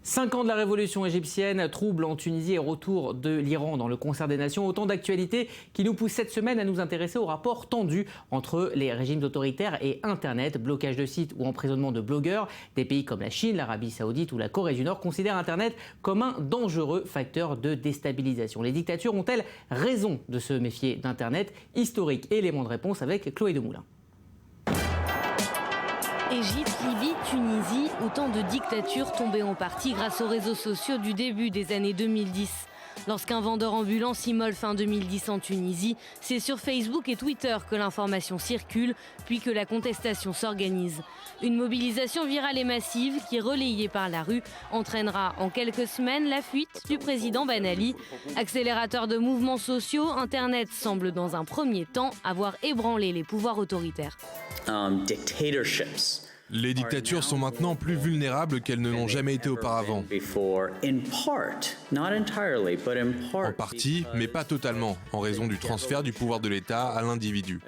5 ans de la révolution égyptienne, troubles en Tunisie et retour de l'Iran dans le concert des nations. Autant d'actualités qui nous poussent cette semaine à nous intéresser au rapport tendu entre les régimes autoritaires et Internet. Blocage de sites ou emprisonnement de blogueurs. Des pays comme la Chine, l'Arabie Saoudite ou la Corée du Nord considèrent Internet comme un dangereux facteur de déstabilisation. Les dictatures ont-elles raison de se méfier d'Internet? Historique élément de réponse avec Chloé Demoulin. Égypte, Libye, Tunisie, autant de dictatures tombées en partie grâce aux réseaux sociaux du début des années 2010. Lorsqu'un vendeur ambulant s'immole fin 2010 en Tunisie, c'est sur Facebook et Twitter que l'information circule, puis que la contestation s'organise. Une mobilisation virale et massive qui, relayée par la rue, entraînera en quelques semaines la fuite du président Ben Ali. Accélérateur de mouvements sociaux, Internet semble dans un premier temps avoir ébranlé les pouvoirs autoritaires. Les dictatures sont maintenant plus vulnérables qu'elles ne l'ont jamais été auparavant. En partie, mais pas totalement, en raison du transfert du pouvoir de l'État à l'individu.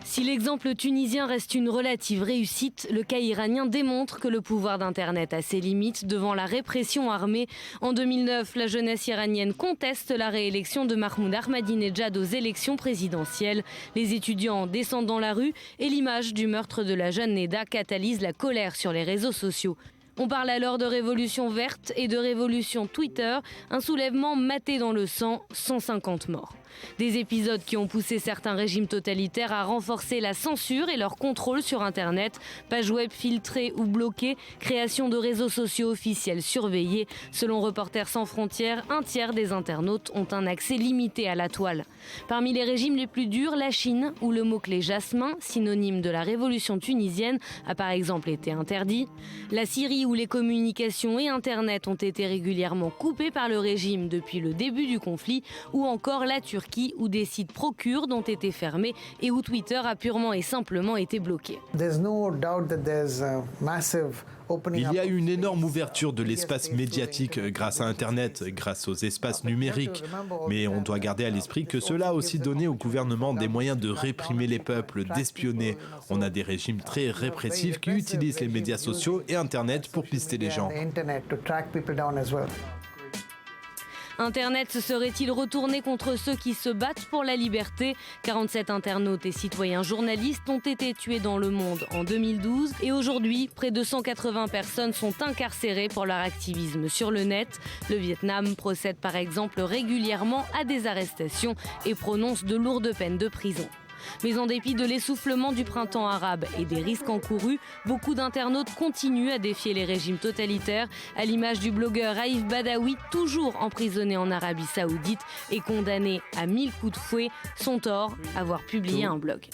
Si l'exemple tunisien reste une relative réussite, le cas iranien démontre que le pouvoir d'Internet a ses limites devant la répression armée. En 2009, la jeunesse iranienne conteste la réélection de Mahmoud Ahmadinejad aux élections présidentielles. Les étudiants descendent dans la rue et l'image du meurtre de la jeune Neda catalyse la colère sur les réseaux sociaux. On parle alors de révolution verte et de révolution Twitter, un soulèvement maté dans le sang, 150 morts. Des épisodes qui ont poussé certains régimes totalitaires à renforcer la censure et leur contrôle sur Internet, pages web filtrées ou bloquées, création de réseaux sociaux officiels surveillés. Selon Reporters sans frontières, un tiers des internautes ont un accès limité à la toile. Parmi les régimes les plus durs, la Chine, où le mot-clé jasmin, synonyme de la révolution tunisienne, a par exemple été interdit. La Syrie, où les communications et Internet ont été régulièrement coupés par le régime depuis le début du conflit, ou encore la Turquie, où des sites pro-kurdes ont été fermés et où Twitter a purement et simplement été bloqué. Il y a eu une énorme ouverture de l'espace médiatique grâce à Internet, grâce aux espaces numériques. Mais on doit garder à l'esprit que cela a aussi donné au gouvernement des moyens de réprimer les peuples, d'espionner. On a des régimes très répressifs qui utilisent les médias sociaux et Internet pour pister les gens. Internet se serait-il retourné contre ceux qui se battent pour la liberté? 47 internautes et citoyens journalistes ont été tués dans le monde en 2012 et aujourd'hui, près de 180 personnes sont incarcérées pour leur activisme sur le net. Le Vietnam procède par exemple régulièrement à des arrestations et prononce de lourdes peines de prison. Mais en dépit de l'essoufflement du printemps arabe et des risques encourus, beaucoup d'internautes continuent à défier les régimes totalitaires, à l'image du blogueur Raif Badawi, toujours emprisonné en Arabie Saoudite et condamné à 1000 coups de fouet, son tort, avoir publié un blog.